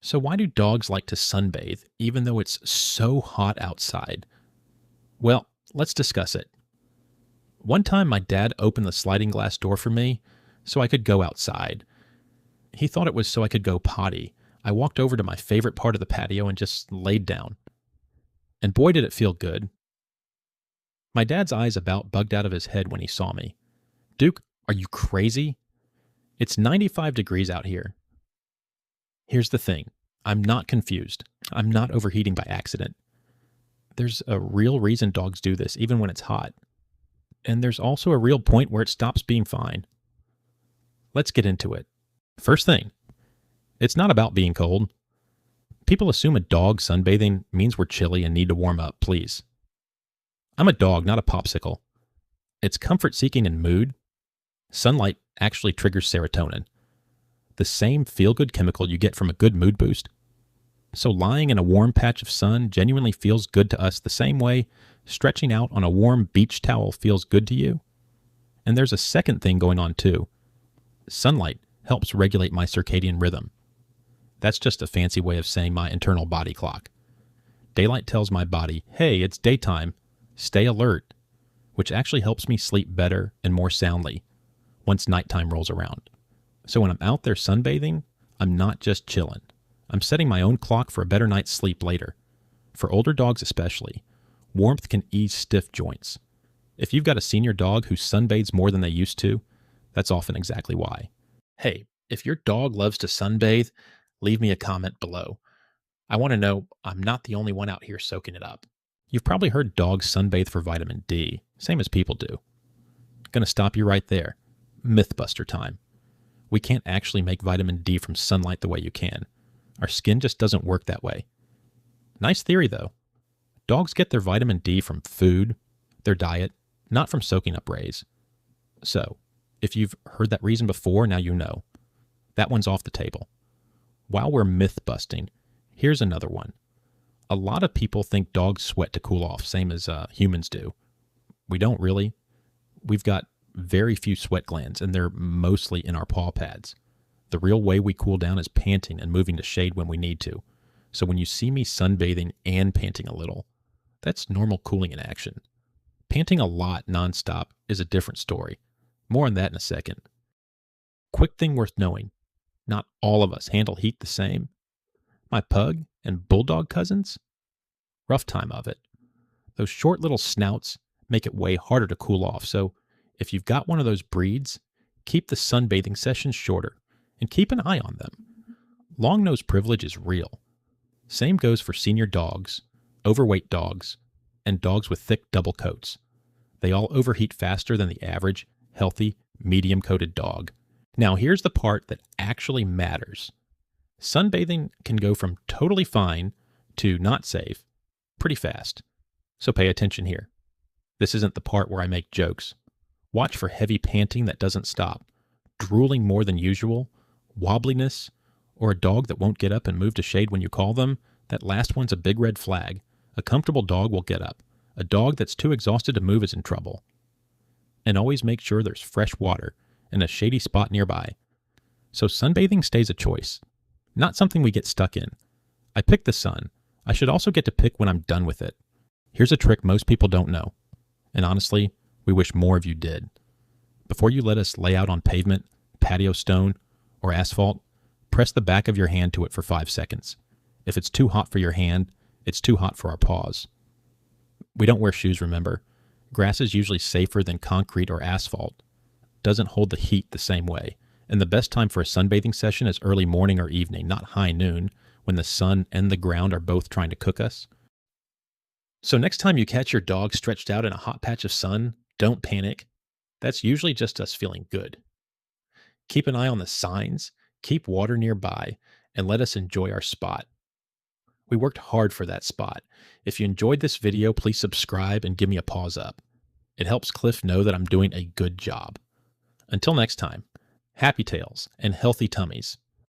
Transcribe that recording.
So, why do dogs like to sunbathe even though it's so hot outside? Well, let's discuss it. One time, my dad opened the sliding glass door for me so I could go outside. He thought it was so I could go potty. I walked over to my favorite part of the patio and just laid down. And boy, did it feel good. My dad's eyes about bugged out of his head when he saw me. Duke, are you crazy? It's 95 degrees out here. Here's the thing. I'm not confused. I'm not overheating by accident. There's a real reason dogs do this, even when it's hot. And there's also a real point where it stops being fine. Let's get into it. First thing, it's not about being cold. People assume a dog sunbathing means we're chilly and need to warm up, please. I'm a dog, not a popsicle. It's comfort seeking and mood. Sunlight actually triggers serotonin, the same feel-good chemical you get from a good mood boost. So lying in a warm patch of sun genuinely feels good to us the same way stretching out on a warm beach towel feels good to you. And there's a second thing going on too. Sunlight helps regulate my circadian rhythm. That's just a fancy way of saying my internal body clock. Daylight tells my body, hey, it's daytime, stay alert, which actually helps me sleep better and more soundly once nighttime rolls around. So when I'm out there sunbathing, I'm not just chilling. I'm setting my own clock for a better night's sleep later. For older dogs especially, warmth can ease stiff joints. If you've got a senior dog who sunbathes more than they used to, that's often exactly why. Hey, if your dog loves to sunbathe, leave me a comment below. I want to know I'm not the only one out here soaking it up. You've probably heard dogs sunbathe for vitamin D, same as people do. Gonna stop you right there. Mythbuster time. We can't actually make vitamin D from sunlight the way you can. Our skin just doesn't work that way. Nice theory, though. Dogs get their vitamin D from food, their diet, not from soaking up rays. So, if you've heard that reason before, now you know. That one's off the table. While we're myth busting, here's another one. A lot of people think dogs sweat to cool off, same as humans do. We don't really. We've got very few sweat glands, and they're mostly in our paw pads. The real way we cool down is panting and moving to shade when we need to. So when you see me sunbathing and panting a little, that's normal cooling in action. Panting a lot nonstop is a different story. More on that in a second. Quick thing worth knowing. Not all of us handle heat the same. My pug and bulldog cousins? Rough time of it. Those short little snouts make it way harder to cool off, so if you've got one of those breeds, keep the sunbathing sessions shorter and keep an eye on them. Long-nose privilege is real. Same goes for senior dogs, overweight dogs, and dogs with thick double coats. They all overheat faster than the average, healthy, medium-coated dog. Now here's the part that actually matters. Sunbathing can go from totally fine to not safe pretty fast. So pay attention here. This isn't the part where I make jokes. Watch for heavy panting that doesn't stop, drooling more than usual, wobbliness, or a dog that won't get up and move to shade when you call them. That last one's a big red flag. A comfortable dog will get up. A dog that's too exhausted to move is in trouble. And always make sure there's fresh water and a shady spot nearby. So sunbathing stays a choice, not something we get stuck in. I pick the sun. I should also get to pick when I'm done with it. Here's a trick most people don't know. And honestly, we wish more of you did. Before you let us lay out on pavement, patio stone, or asphalt, press the back of your hand to it for 5 seconds. If it's too hot for your hand, it's too hot for our paws. We don't wear shoes, remember. Grass is usually safer than concrete or asphalt. Doesn't hold the heat the same way. And the best time for a sunbathing session is early morning or evening, not high noon, when the sun and the ground are both trying to cook us. So next time you catch your dog stretched out in a hot patch of sun, don't panic. That's usually just us feeling good. Keep an eye on the signs, keep water nearby, and let us enjoy our spot. We worked hard for that spot. If you enjoyed this video, please subscribe and give me a paws up. It helps Cliff know that I'm doing a good job. Until next time, happy tails and healthy tummies.